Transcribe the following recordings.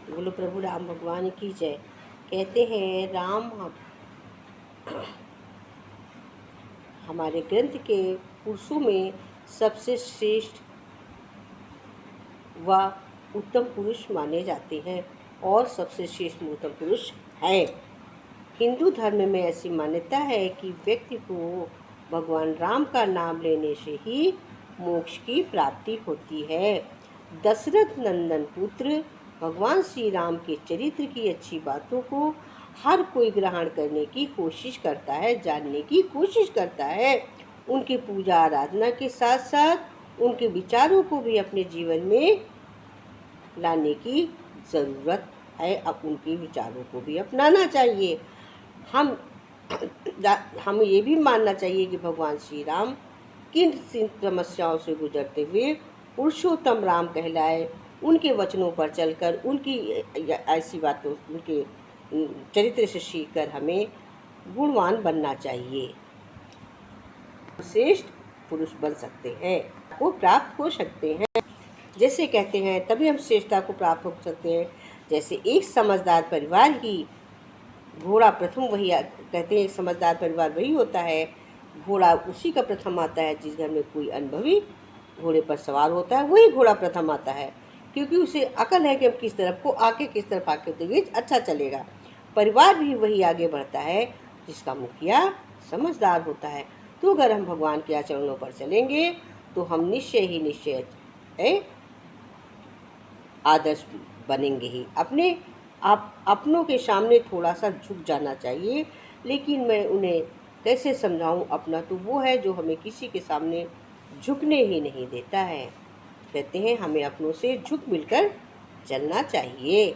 बोलो प्रभु राम भगवान की जय। कहते हैं राम हमारे ग्रंथ के पुरुषों में सबसे श्रेष्ठ व उत्तम पुरुष माने जाते हैं और सबसे श्रेष्ठ उत्तम पुरुष है। हिंदू धर्म में ऐसी मान्यता है कि व्यक्ति को भगवान राम का नाम लेने से ही मोक्ष की प्राप्ति होती है। दशरथ नंदन पुत्र भगवान श्री राम के चरित्र की अच्छी बातों को हर कोई ग्रहण करने की कोशिश करता है, जानने की कोशिश करता है। उनकी पूजा आराधना के साथ साथ उनके विचारों को भी अपने जीवन में लाने की ज़रूरत है। अब उनके विचारों को भी अपनाना चाहिए। हम ये भी मानना चाहिए कि भगवान श्री राम किन समस्याओं से गुजरते हुए पुरुषोत्तम राम कहलाए। उनके वचनों पर चलकर उनकी ऐसी बातों उनके चरित्र से सीखकर हमें गुणवान बनना चाहिए, श्रेष्ठ पुरुष बन सकते हैं, को प्राप्त हो सकते हैं। जैसे कहते हैं तभी हम श्रेष्ठता को प्राप्त हो सकते हैं। जैसे एक समझदार परिवार ही घोड़ा प्रथम वही कहते हैं, एक समझदार परिवार वही होता है, घोड़ा उसी का प्रथम आता है जिस घर में कोई अनुभवी घोड़े पर सवार होता है, वही घोड़ा प्रथम आता है, क्योंकि उसे अकल है कि अब किस तरफ को आके किस तरफ आके तो अच्छा चलेगा। परिवार भी वही आगे बढ़ता है जिसका मुखिया समझदार होता है। तो अगर हम भगवान के आचरणों पर चलेंगे तो हम निश्चय आदर्श बनेंगे ही। अपनों के सामने थोड़ा सा झुक जाना चाहिए, लेकिन मैं उन्हें कैसे समझाऊं? अपना तो वो है जो हमें किसी के सामने झुकने ही नहीं देता है। कहते हैं हमें अपनों से झुक मिलकर चलना चाहिए।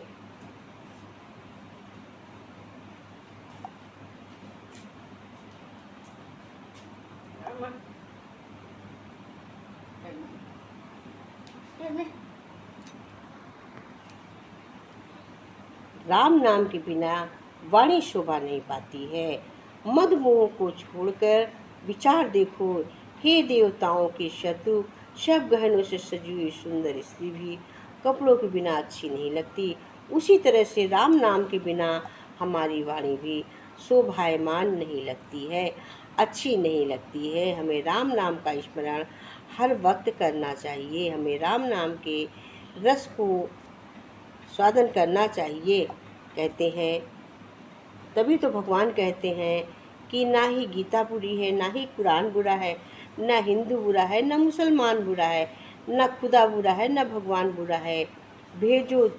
राम नाम के बिना वाणी शोभा नहीं पाती है। मद मोह को छोड़कर विचार देखो, हे देवताओं के शत्रु, सब गहनों से सजी हुई सुंदर स्त्री भी कपड़ों के बिना अच्छी नहीं लगती। उसी तरह से राम नाम के बिना हमारी वाणी भी शोभायमान नहीं लगती है, अच्छी नहीं लगती है। हमें राम नाम का स्मरण हर वक्त करना चाहिए। हमें राम नाम के रस को स्वादन करना चाहिए। कहते हैं तभी तो भगवान कहते हैं कि ना ही गीता बुरी है, ना ही कुरान बुरा है, ना हिंदू बुरा है, ना मुसलमान बुरा है, ना खुदा बुरा है, ना भगवान बुरा है। भेजो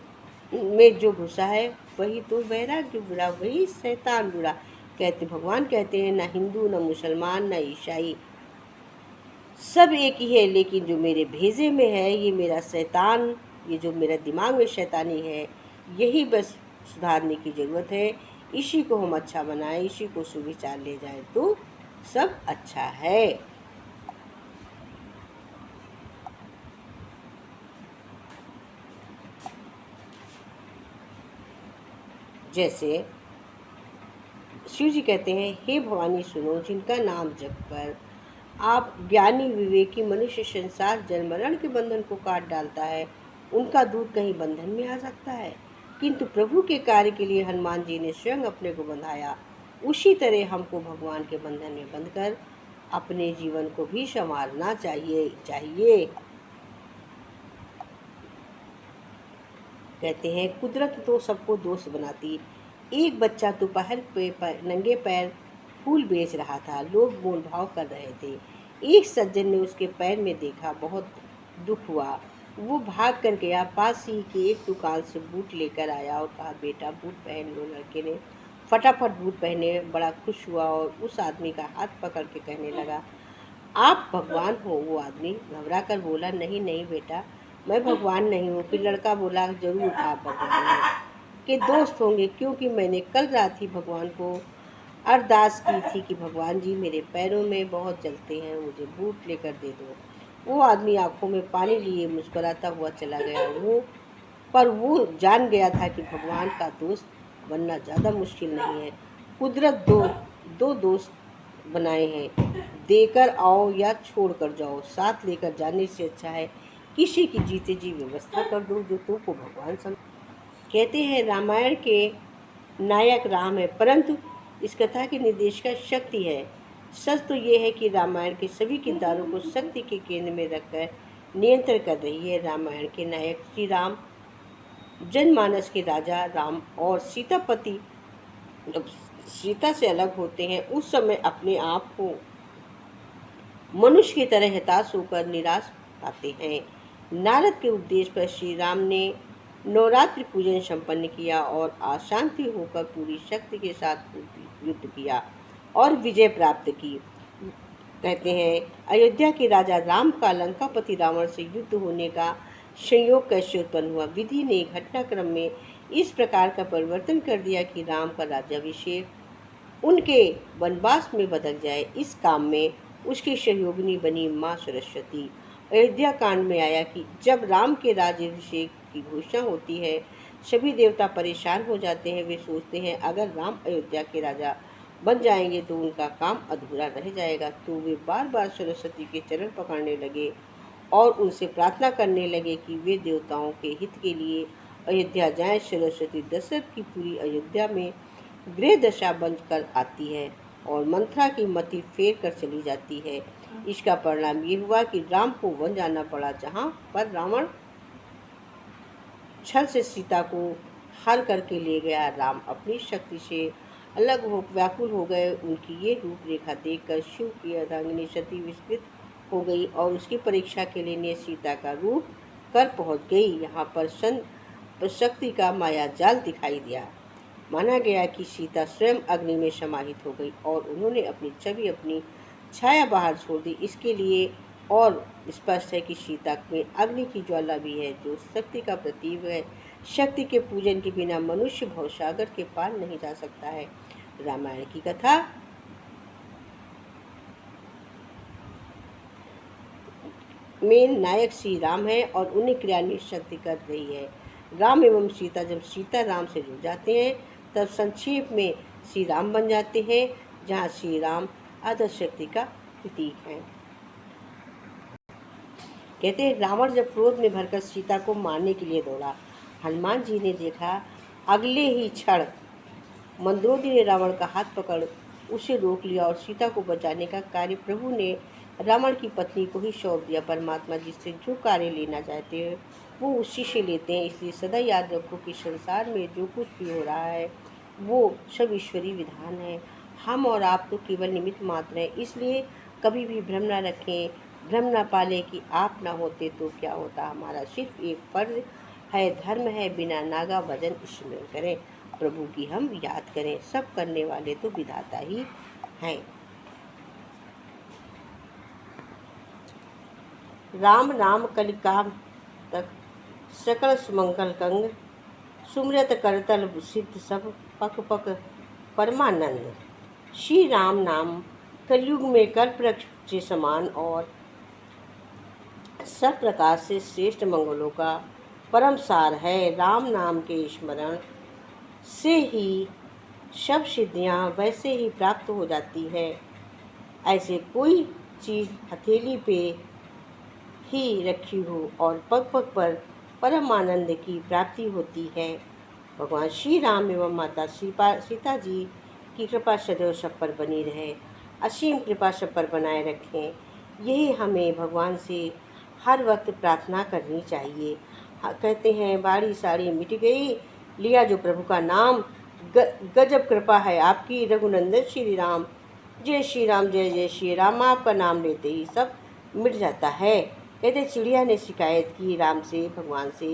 में जो घुसा है वही तो वैराग्य बुरा, वही शैतान बुरा। भगवान कहते हैं ना हिंदू, ना मुसलमान, ना ईसाई, सब एक ही है, लेकिन जो मेरे भेजे में है ये मेरा शैतान, ये जो मेरा दिमाग में शैतानी है, यही बस सुधारने की ज़रूरत है। इसी को हम अच्छा बनाएं, इसी को सुविचार ले जाएं तो सब अच्छा है। जैसे शिव जी कहते हैं, हे भवानी सुनो, जिनका नाम जप कर आप ज्ञानी विवेकी मनुष्य संसार जन्म मरण के बंधन को काट डालता है, उनका दूध कहीं बंधन में आ सकता है। किंतु प्रभु के कार्य के लिए हनुमान जी ने स्वयं अपने को बंधाया। उसी तरह हमको भगवान के बंधन में बंधकर अपने जीवन को भी संवारना चाहिए। कहते हैं कुदरत तो सबको दोस्त बनाती। एक बच्चा दोपहर पे नंगे पैर फूल बेच रहा था। लोग मोल भाव कर रहे थे। एक सज्जन ने उसके पैर में देखा, बहुत दुख हुआ। वो भाग कर गया, पास ही की एक दुकान से बूट लेकर आया और कहा, बेटा बूट पहन लो। लड़के ने फटाफट बूट पहने, बड़ा खुश हुआ और उस आदमी का हाथ पकड़ के कहने लगा, आप भगवान हो। वो आदमी घबरा कर बोला, नहीं नहीं बेटा, मैं भगवान नहीं हूँ। फिर लड़का बोला, जरूर आप भगवान के दोस्त होंगे, क्योंकि मैंने कल रात ही भगवान को अरदास की थी कि भगवान जी मेरे पैरों में बहुत जलते हैं, मुझे बूट लेकर दे दो। वो आदमी आंखों में पानी लिए मुस्कुराता हुआ चला गया। वो जान गया था कि भगवान का दोस्त बनना ज़्यादा मुश्किल नहीं है। कुदरत दो दोस्त बनाए हैं, देकर आओ या छोड़ कर जाओ। साथ लेकर जाने से अच्छा है किसी की जीते जी व्यवस्था कर दो जो तुमको भगवान समझ। कहते हैं रामायण के नायक राम है, परंतु इस कथा के निर्देशिका शक्ति है। सच तो ये है कि रामायण के सभी किरदारों को शक्ति के केंद्र में रखकर नियंत्रण कर रही है। रामायण के नायक श्री राम जनमानस के राजा राम और सीतापति जब सीता से अलग होते हैं उस समय अपने आप को मनुष्य की तरह हताश होकर निराश पाते हैं। नारद के उपदेश पर श्री राम ने नवरात्रि पूजन संपन्न किया और अशांति होकर पूरी शक्ति के साथ युद्ध किया और विजय प्राप्त की। कहते हैं अयोध्या के राजा राम का लंकापति रावण से युद्ध होने का संयोग कैसे उत्पन्न हुआ। विधि ने घटनाक्रम में इस प्रकार का परिवर्तन कर दिया कि राम का राज्याभिषेक उनके वनवास में बदल जाए। इस काम में उसकी सहयोगिनी बनी माँ सरस्वती। अयोध्या कांड में आया कि जब राम के राज्याभिषेक की घोषणा होती है सभी देवता परेशान हो जाते हैं। वे सोचते हैं अगर राम अयोध्या के राजा बन जाएंगे तो उनका काम अधूरा रह जाएगा। तो वे बार बार सरस्वती के चरण पकड़ने लगे और उनसे प्रार्थना करने लगे कि वे देवताओं के हित के लिए अयोध्या जाएं। सरस्वती दशरथ की पूरी अयोध्या में गृह दशा बंद कर आती है और मंथरा की मति फेर कर चली जाती है। इसका परिणाम ये हुआ कि राम को वन जाना पड़ा, जहाँ पर रावण छल से सीता को हर करके ले गया। राम अपनी शक्ति से अलग हो व्याकुल हो गए। उनकी ये रूपरेखा देखकर शिव की अर्धांगिनी सती विस्मित हो गई और उसकी परीक्षा के लिए सीता का रूप कर पहुंच गई। यहाँ पर शक्ति का माया जाल दिखाई दिया। माना गया कि सीता स्वयं अग्नि में समाहित हो गई और उन्होंने अपनी छवि अपनी छाया बाहर छोड़ दी। इसके लिए और स्पष्ट है कि सीता में अग्नि की ज्वाला भी है जो शक्ति का प्रतीक है। शक्ति के पूजन के बिना मनुष्य भवसागर के पार नहीं जा सकता है। रामायण की कथा में नायक श्री राम है और उन्हें क्रियान्वित शक्ति कर रही है। राम एवं सीता जब सीता राम से जुड़ जाते हैं तब संक्षेप में श्री राम बन जाते हैं, जहाँ श्री राम आदर्श शक्ति का प्रतीक है। कहते हैं रावण जब क्रोध में भरकर सीता को मारने के लिए दौड़ा, हनुमान जी ने देखा अगले ही क्षण मंदोदरी ने रावण का हाथ पकड़ उसे रोक लिया और सीता को बचाने का कार्य प्रभु ने रावण की पत्नी को ही सौंप दिया। परमात्मा जिससे जो कार्य लेना चाहते हैं वो उसी से लेते हैं। इसलिए सदा याद रखो कि संसार में जो कुछ भी हो रहा है वो सब ईश्वरीय विधान है। हम और आप तो केवल निमित्त मात्र हैं। इसलिए कभी भी भ्रम न रखें, भ्रम न पालें कि आप ना होते तो क्या होता। हमारा सिर्फ एक फर्ज है, धर्म है, बिना नागा भजन स्मरण करें, प्रभु की हम याद करें। सब करने वाले तो विधाता ही हैं। राम नाम कलिकाम तक सकल सुमंगल कंग, सुमरत करतल सिद्ध सब पक पक परमानंद। श्री राम नाम कलयुग में कल्पवृक्ष के समान और सब प्रकार से श्रेष्ठ मंगलों का परम सार है। राम नाम के स्मरण से ही सब सिद्धियाँ वैसे ही प्राप्त हो जाती है ऐसे कोई चीज़ हथेली पे ही रखी हो और पग पग पर परम आनंद की प्राप्ति होती है। भगवान श्री राम एवं माता सीता जी की कृपा सदैव सब पर बनी रहे, असीम कृपा सब पर बनाए रखें। यही हमें भगवान से हर वक्त प्रार्थना करनी चाहिए। कहते हैं बाड़ी साड़ी मिट गई, लिया जो प्रभु का नाम, गजब कृपा है आपकी रघुनंदन श्री राम। जय श्री राम, जय जय श्री राम। आपका नाम लेते ही सब मिट जाता है। कहते चिड़िया ने शिकायत की राम से, भगवान से,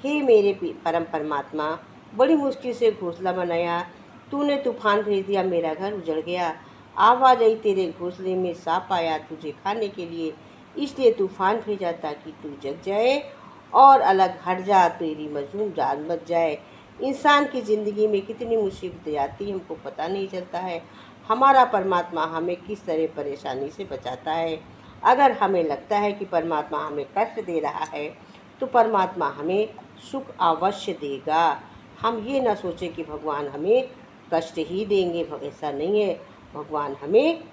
हे मेरे परम परमात्मा, बड़ी मुश्किल से घोंसला बनाया, तूने तूफान भेज दिया, मेरा घर उजड़ गया। आवाज आई तेरे घोंसले में सांप आया तुझे खाने के लिए, इसलिए तूफान भेजा ताकि तू जग जाए और अलग हट जा, तेरी मजलूम जान बच जाए। इंसान की ज़िंदगी में कितनी मुसीबतें आती हमको पता नहीं चलता है। हमारा परमात्मा हमें किस तरह परेशानी से बचाता है। अगर हमें लगता है कि परमात्मा हमें कष्ट दे रहा है तो परमात्मा हमें सुख अवश्य देगा। हम ये ना सोचें कि भगवान हमें कष्ट ही देंगे, ऐसा नहीं है। भगवान हमें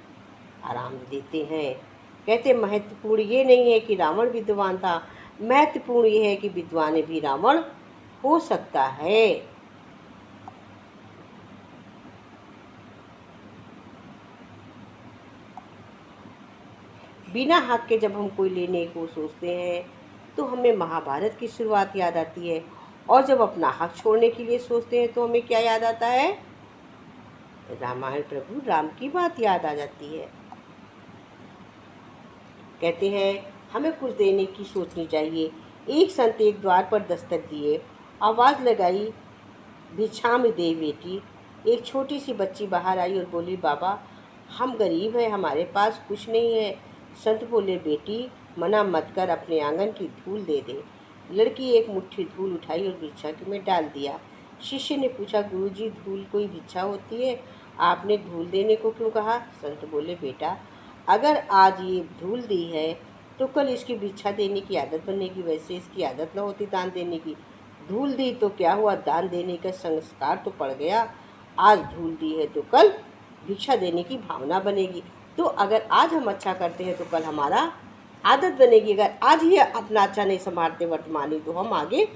आराम देते हैं। कहते महत्वपूर्ण ये नहीं है कि रावण विद्वान था, महत्वपूर्ण ये है कि विद्वान भी रावण हो सकता है। बिना हक के जब हम कोई लेने को सोचते हैं तो हमें महाभारत की शुरुआत याद आती है, और जब अपना हक छोड़ने के लिए सोचते हैं तो हमें क्या याद आता है? रामायण प्रभु राम की बात याद आ जाती है। कहते हैं हमें कुछ देने की सोचनी चाहिए। एक संत एक द्वार पर दस्तक दिए, आवाज़ लगाई, भिक्षाम दे बेटी। एक छोटी सी बच्ची बाहर आई और बोली, बाबा हम गरीब हैं, हमारे पास कुछ नहीं है। संत बोले, बेटी मना मत कर, अपने आंगन की धूल दे दे। लड़की एक मुट्ठी धूल उठाई और भिक्षा में डाल दिया। शिष्य ने पूछा, गुरुजी धूल कोई भिक्षा होती है, आपने धूल देने को क्यों कहा? संत बोले, बेटा अगर आज ये धूल दी है तो कल इसकी भिक्षा देने की आदत बनेगी, वैसे इसकी आदत न होती दान देने की। धूल दी तो क्या हुआ, दान देने का संस्कार तो पड़ गया। आज धूल दी है तो कल भिक्षा देने की भावना बनेगी। तो अगर आज हम अच्छा करते हैं तो कल हमारा आदत बनेगी। अगर आज ही अपना अच्छा नहीं संभालते वर्तमानी, तो हम आगे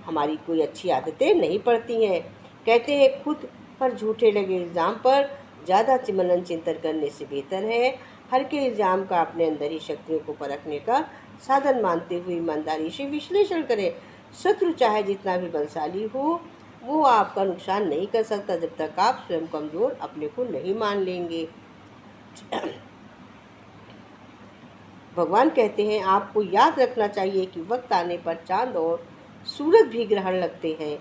हमारी कोई अच्छी आदतें नहीं पड़ती हैं। कहते हैं खुद पर झूठे लगे इल्ज़ाम पर ज़्यादा मनन चिंतन करने से बेहतर है हर के इल्ज़ाम का अपने अंदर ही शक्तियों को परखने का साधन मानते हुए ईमानदारी से विश्लेषण करें। शत्रु चाहे जितना भी बलशाली हो, वो आपका नुकसान नहीं कर सकता जब तक आप स्वयं कमज़ोर अपने को नहीं मान लेंगे। भगवान कहते हैं आपको याद रखना चाहिए कि वक्त आने पर चांद और सूरज भी ग्रहण लगते हैं।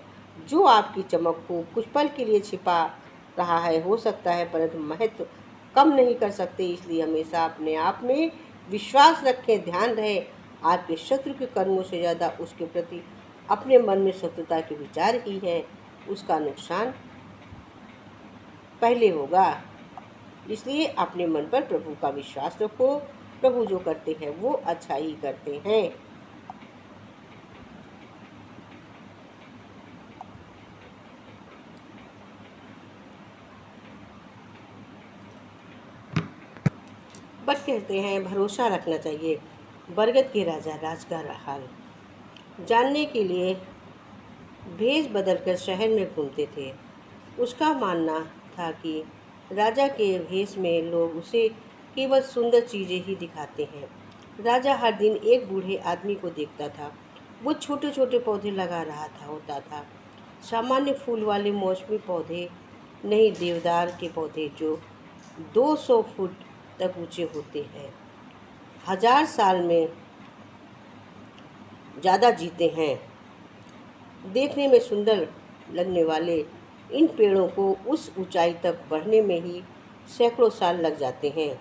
जो आपकी चमक को कुछ पल के लिए छिपा रहा है हो सकता है, परंतु महत्व कम नहीं कर सकते। इसलिए हमेशा अपने आप में विश्वास रखें। ध्यान रहे आपके शत्रु के कर्मों से ज़्यादा उसके प्रति अपने मन में शत्रुता के विचार ही है, उसका नुकसान पहले होगा। इसलिए अपने मन पर प्रभु का विश्वास रखो। प्रभु जो करते हैं वो अच्छा ही करते हैं। बट कहते हैं भरोसा रखना चाहिए। बरगद के राजा राज का हाल जानने के लिए भेष बदलकर शहर में घूमते थे। उसका मानना था कि राजा के भेष में लोग उसे केवल सुंदर चीज़ें ही दिखाते हैं। राजा हर दिन एक बूढ़े आदमी को देखता था। वो छोटे छोटे पौधे लगा रहा था होता था, सामान्य फूल वाले मौसमी पौधे नहीं, देवदार के पौधे जो 200 फुट तक ऊंचे होते हैं, 1000 साल में ज़्यादा जीते हैं। देखने में सुंदर लगने वाले इन पेड़ों को उस ऊंचाई तक बढ़ने में ही सैकड़ों साल लग जाते हैं।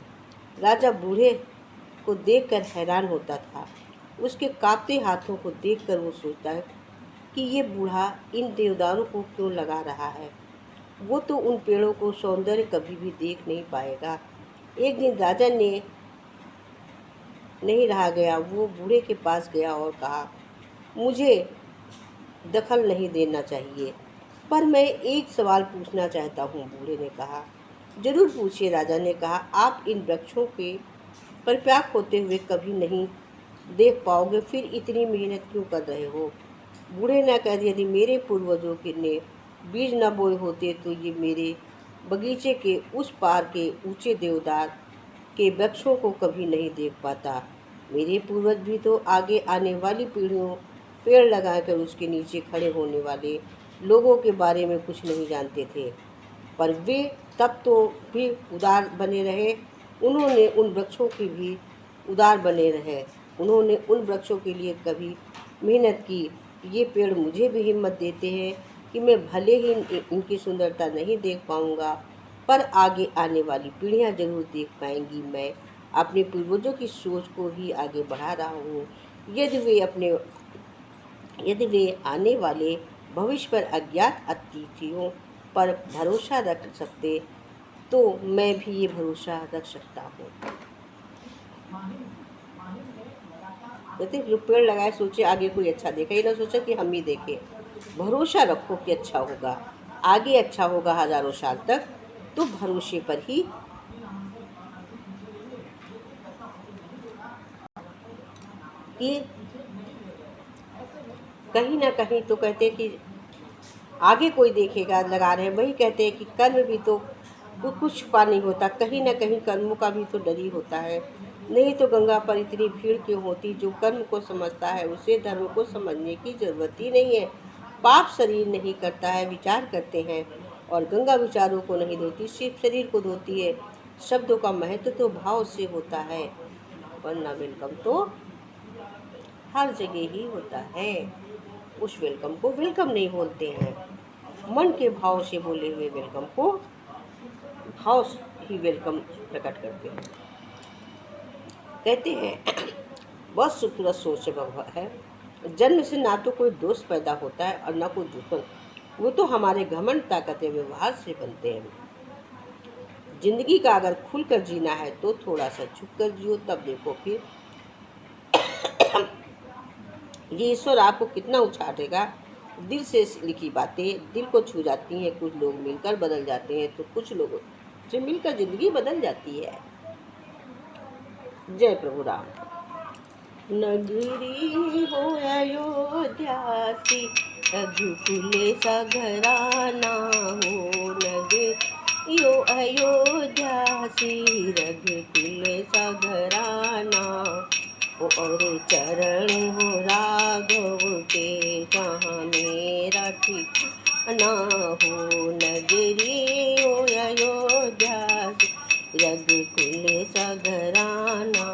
राजा बूढ़े को देखकर हैरान होता था। उसके कांपते हाथों को देखकर वो सोचता है कि ये बूढ़ा इन देवदारों को क्यों लगा रहा है। वो तो उन पेड़ों को सौंदर्य कभी भी देख नहीं पाएगा। एक दिन राजा ने नहीं रहा गया, वो बूढ़े के पास गया और कहा, मुझे दखल नहीं देना चाहिए, पर मैं एक सवाल पूछना चाहता हूँ। बूढ़े ने कहा, जरूर पूछिए। राजा ने कहा, आप इन वृक्षों के परिपक्व होते हुए कभी नहीं देख पाओगे, फिर इतनी मेहनत क्यों कर रहे हो? बूढ़े ने कह दिया, यदि मेरे पूर्वजों के ने बीज न बोए होते तो ये मेरे बगीचे के उस पार के ऊंचे देवदार के वृक्षों को कभी नहीं देख पाता। मेरे पूर्वज भी तो आगे आने वाली पीढ़ियों पेड़ लगाकर उसके नीचे खड़े होने वाले लोगों के बारे में कुछ नहीं जानते थे, पर वे तब तो भी उदार बने रहे। उन्होंने उन वृक्षों के भी उदार बने रहे। उन्होंने उन वृक्षों के लिए कभी मेहनत की। ये पेड़ मुझे भी हिम्मत देते हैं कि मैं भले ही इनकी सुंदरता नहीं देख पाऊंगा, पर आगे आने वाली पीढ़ियां जरूर देख पाएंगी। मैं अपने पूर्वजों की सोच को ही आगे बढ़ा रहा हूँ। यदि वे आने वाले भविष्य पर अज्ञात अतिथियों पर भरोसा रख सकते तो मैं भी ये भरोसा रख सकता हूँ। कहते जो पेड़ लगाए सोचे आगे कोई अच्छा देखे, ये ना सोचा कि हम ही देखें। भरोसा रखो कि अच्छा होगा, आगे अच्छा होगा हजारों साल तक, तो भरोसे पर ही कि कहीं ना कहीं तो कहते हैं कि आगे कोई देखेगा लगा रहे हैं, वही कहते हैं कि कर्म भी तो कुछ छुपा नहीं होता, कहीं ना कहीं कर्मों का भी तो डर ही होता है। नहीं तो गंगा पर इतनी भीड़ क्यों होती। जो कर्म को समझता है उसे धर्म को समझने की जरूरत ही नहीं है। पाप शरीर नहीं करता है, विचार करते हैं, और गंगा विचारों को नहीं धोती, सिर्फ शरीर को धोती है। शब्दों का महत्व तो भाव से होता है, वरना वेलकम तो हर जगह ही होता है। उस वेलकम को वेलकम नहीं बोलते हैं, मन के भाव से बोले हुए वेलकम को भाव ही वेलकम प्रकट करते हैं। कहते हैं बहुत खूबसूरत सोच है। जन्म से ना तो कोई दोस्त पैदा होता है और ना कोई दुश्मन, वो तो हमारे घमंड ताकत व्यवहार से बनते हैं। जिंदगी का अगर खुलकर जीना है तो थोड़ा सा झुक कर जियो, तब देखो फिर ये ईश्वर आपको कितना उछालेगा। दिल से लिखी बातें दिल को छू जाती हैं। कुछ लोग मिलकर बदल जाते हैं तो कुछ लोगों से मिलकर जिंदगी बदल जाती है। जय प्रभु राम। नगरी हो अयोध्या सी, रघुकुल सघराना हो। नगरी हो अयोध्या सी, रघुकुल सघराना और चरण हो राघव के, जहाँ मेरा ठिकाना हो। नगरी हो अयोध्या सी, रघुकुल सघराना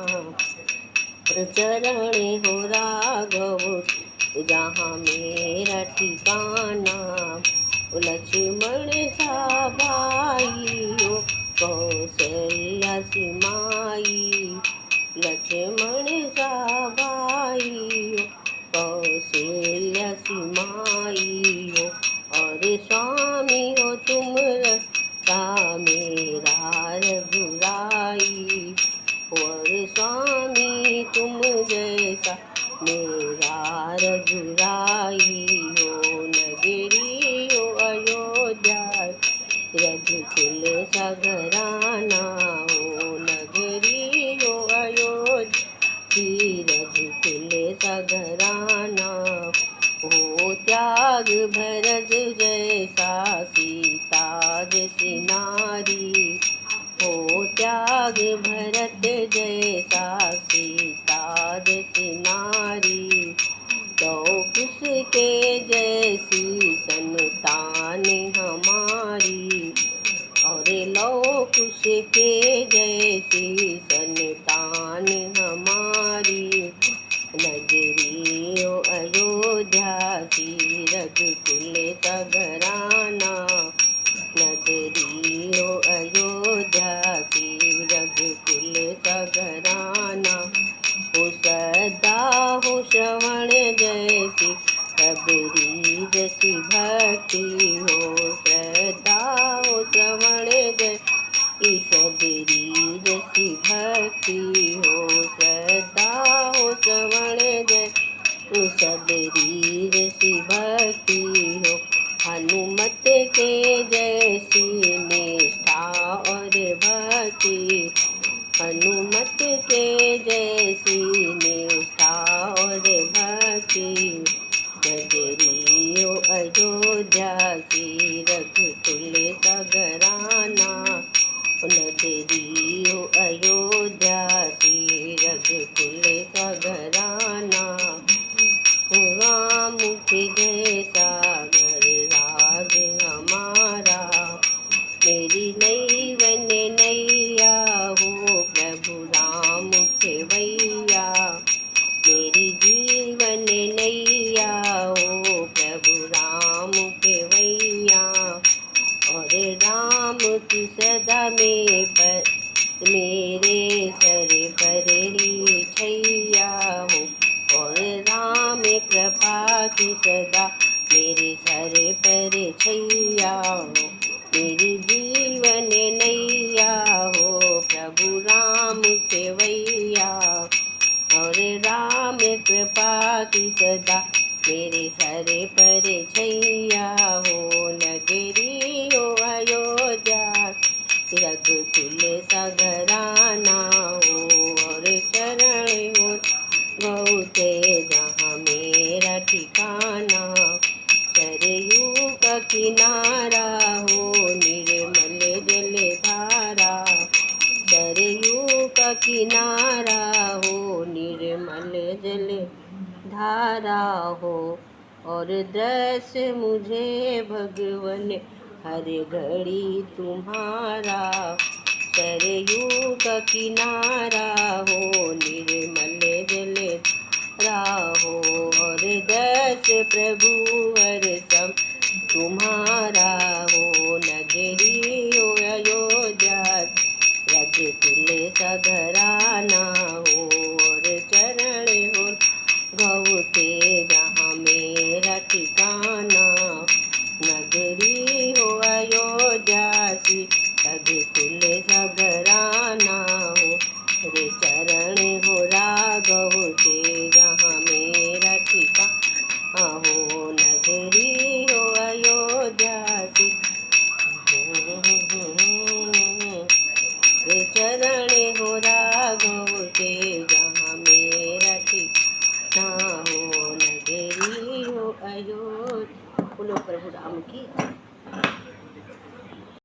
चरण हो राघव, जहाँ मेरा ठिकाना। लक्ष्मण सा भाई हो, कौशल्या सी माई। लक्ष्मण सा भाई हो, कौशल्या सी माई हो। और स्वामी हो तुम रक्षा मेरा रघुराई। और स्वामी तुम जैसा मेरा रघुराई हो। नगरी हो अयोध्या, रघुकुल सघराना हो। नगरी हो अयोध्या, रघुकुल सघराना हो। त्याग भरत जैसा सीता जैसी नारी हो। त्याग भरत जैसा सीता जैसी नारी। तो उसके जैसी संतान हमारी। और लो कुश के जैसी संतान हमारी। नगरी हो अयोध्या सी, रघुकुल सघराना। नगरी हो अयोध्या सी, रघुकुल सघराना हो। सदा हो श्रवण जैसी सबरी जैसी भक्ति हो। सदा हो श्रवण जैसी सबरी जैसी भक्ति हो। सदा हो श्रवण जैसी सबरी जैसी भक्ति हो। हनुमत के जैसी निष्ठा और भक्ति। हनुमत के जैसी निष्ठा और भक्ति। नगरी हो अयोध्या सी, रघुकुल सघराना। नगरी हो अयोध्या सी, रघुकुल सघराना। राम के जैसा घर राज हमारा। मेरी नई बने नैया हो, प्रभु राम खेवैया। मेरी जीवन नैया हो, प्रभु राम खेवैया। और राम की सदा में पर मेरे सर पर ही छैया हो। और राम कृपा की सदा मेरे सर पर छैया हो। मेरी जीवन नैया हो, प्रभु राम केवैया। और राम कृपा की सदा मेरे सर पर छैया हो। नगरी हो अयोध्या, रघुकुल सघराना हो। और चरण हो गौ के, जहाँ मेरा ठिकाना। किनारा हो निर्मल जल धारा, सरयू का किनारा हो निर्मल जल धारा हो। और दृश्य मुझे भगवन हर घड़ी तुम्हारा, सरयू का किनारा हो निर्मल जल राहो। और दृश्य प्रभु हर सब तुम्हारा हो, नगरी हो अयोध्या रघुकुल सा घराना हो। और चरण हो गौ के जहाँ मेरा ठिकाना, नगरी हो अयोध्या सी रघुकुल सा घराना हो। रे चरण हो राघव के जहाँ मेरा ठिकाना हो, नगरी हो अयोध्या सी। रे चरण हो राघव के जहाँ मेरा ठिकाना हो, नगरी हो अयोध्या। बोलो प्रभु राम की।